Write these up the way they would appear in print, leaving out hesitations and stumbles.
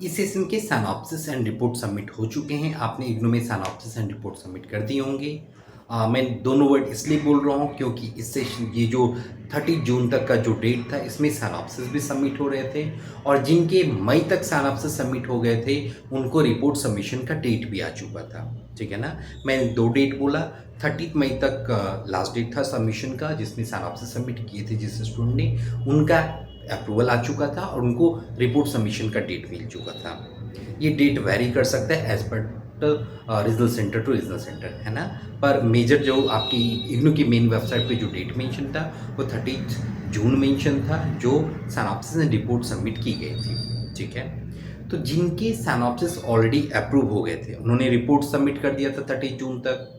इस सेशन के synopsis and report submit हो चुके हैं। आपने इग्नू में सिनॉप्सिस एंड रिपोर्ट सबमिट कर दिए होंगे। मैं दोनों वर्ड इसलिए बोल रहा हूँ क्योंकि इस सेशन ये जो 30 जून तक का जो डेट था इसमें सिनॉप्सिस भी सबमिट हो रहे थे और जिनके मई तक सिनॉप्सिस सबमिट हो गए थे उनको रिपोर्ट सबमिशन का डेट भी आ चुका था। ठीक है ना, मैंने 2 डेट बोला। 30 मई तक लास्ट डेट था सबमिशन का जिसमें सिनॉप्सिस सबमिट किए थे जिस स्टूडेंट ने, उनका अप्रूवल आ चुका था और उनको रिपोर्ट सबमिशन का डेट मिल चुका था। ये डेट वेरी कर सकता है as per regional centre to regional centre, है ना। पर मेजर जो आपकी इग्नू की मेन वेबसाइट पे जो डेट मेंशन था वो 30 जून मेंशन था जो सिनॉप्सिस एंड रिपोर्ट सबमिट की गई थी। ठीक है, तो जिनके सिनॉप्सिस ऑलरेडी अप्रूव हो गए थे उन्होंने रिपोर्ट सबमिट कर दिया था 30 जून तक,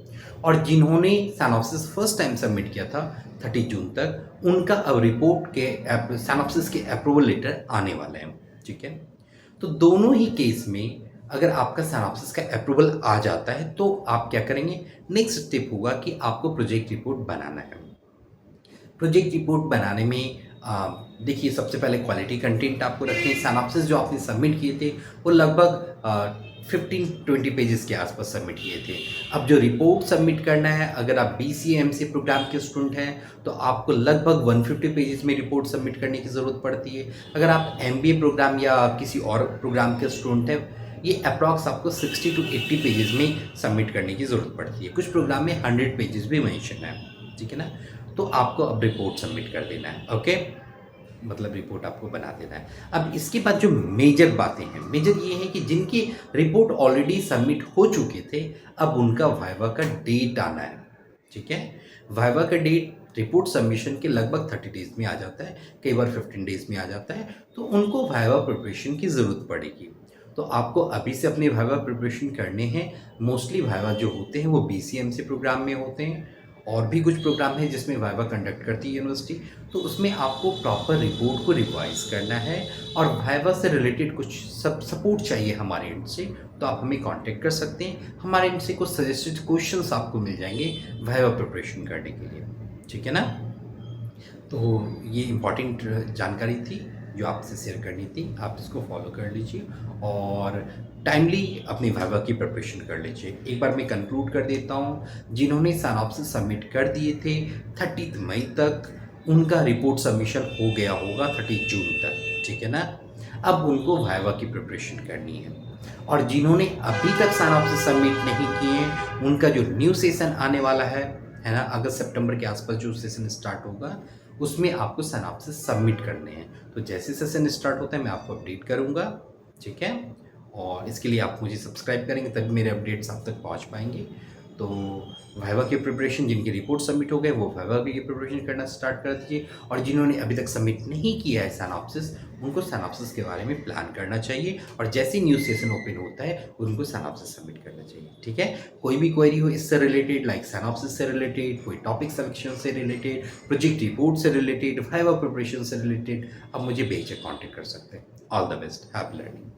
और जिन्होंने सिनॉप्सिस फर्स्ट टाइम सबमिट किया था 30 जून तक, उनका अब रिपोर्ट के सिनॉप्सिस के अप्रूवल लेटर आने वाले हैं। ठीक है, तो दोनों ही केस में अगर आपका सिनॉप्सिस का अप्रूवल आ जाता है तो आप क्या करेंगे, नेक्स्ट स्टेप होगा कि आपको प्रोजेक्ट रिपोर्ट बनाना है। प्रोजेक्ट रिपोर्ट बनाने में देखिए सबसे पहले क्वालिटी कंटेंट आपको रखने हैं। सिनॉप्सिस जो आपने सबमिट किए थे वो लगभग 15-20 पेजेस के आसपास सबमिट किए थे। अब जो रिपोर्ट सबमिट करना है, अगर आप BCA-MCA प्रोग्राम के स्टूडेंट हैं तो आपको लगभग 150 पेजेस में रिपोर्ट सबमिट करने की ज़रूरत पड़ती है। अगर आप MBA प्रोग्राम या किसी और प्रोग्राम के स्टूडेंट हैं, ये अप्रॉक्स आपको 60 to 80 पेजेस में सबमिट करने की ज़रूरत पड़ती है। कुछ प्रोग्राम में 100 पेजेस भी मेंशन है। ठीक है ना, तो आपको अब रिपोर्ट सबमिट कर देना है। ओके, मतलब रिपोर्ट आपको बना देना है। अब इसके बाद जो मेजर बातें हैं, मेजर ये है कि जिनकी रिपोर्ट ऑलरेडी सबमिट हो चुके थे अब उनका वाइवा का डेट आना है। ठीक है, वाइवा का डेट रिपोर्ट सबमिशन के लगभग 30 डेज में आ जाता है, कई बार 15 डेज में आ जाता है, तो उनको वाइवा प्रिपरेशन की ज़रूरत पड़ेगी। तो आपको अभी से अपने वाइवा प्रिपरेशन करने हैं। मोस्टली वाइवा जो होते हैं वो BCA-MCA प्रोग्राम में होते हैं, और भी कुछ प्रोग्राम है जिसमें वाइवा कंडक्ट करती है यूनिवर्सिटी, तो उसमें आपको प्रॉपर रिपोर्ट को रिवाइज करना है और वाइवा से रिलेटेड कुछ सपोर्ट चाहिए हमारे एंड से तो आप हमें कांटेक्ट कर सकते हैं। हमारे एंड से कुछ सजेस्टेड क्वेश्चंस आपको मिल जाएंगे वाइवा प्रिपरेशन करने के लिए। ठीक है ना, तो ये इम्पॉर्टेंट जानकारी थी जो आपसे शेयर करनी थी। आप इसको फॉलो कर लीजिए और टाइमली अपनी वाइवा की प्रिपरेशन कर लीजिए। एक बार मैं कंक्लूड कर देता हूँ, जिन्होंने सिनॉप्सिस सबमिट कर दिए थे 30 मई तक, उनका रिपोर्ट सबमिशन हो गया होगा 30 जून तक। ठीक है ना, अब उनको वाइवा की प्रिपरेशन करनी है। और जिन्होंने अभी तक सिनॉप्सिस सबमिट नहीं किए, उनका जो न्यू सेशन आने वाला है ना, अगस्त सितंबर के आसपास जो सेशन स्टार्ट होगा उसमें आपको सिनॉप्सिस सबमिट करने हैं। तो जैसे सेशन स्टार्ट होता है मैं आपको अपडेट करूँगा। ठीक है, और इसके लिए आप मुझे सब्सक्राइब करेंगे तभी मेरे अपडेट्स आप तक पहुंच पाएंगे। तो वाइवा की प्रिपरेशन, जिनकी रिपोर्ट सबमिट हो गए वो वाइवा की प्रिपरेशन करना स्टार्ट कर दीजिए, और जिन्होंने अभी तक सबमिट नहीं किया है सिनॉप्सिस, उनको सिनॉप्सिस के बारे में प्लान करना चाहिए, और जैसे न्यू सेशन ओपन होता है उनको सिनॉप्सिस सबमिट करना चाहिए। ठीक है, कोई भी क्वेरी हो इससे रिलेटेड, लाइक सिनॉप्सिस से रिलेटेड, कोई टॉपिक सिलेक्शन से रिलेटेड, प्रोजेक्ट रिपोर्ट से रिलेटेड, वाइवा प्रिपरेशन से रिलेटेड, अब मुझे बेझिझक कॉन्टेक्ट कर सकते हैं। All the best, happy learning.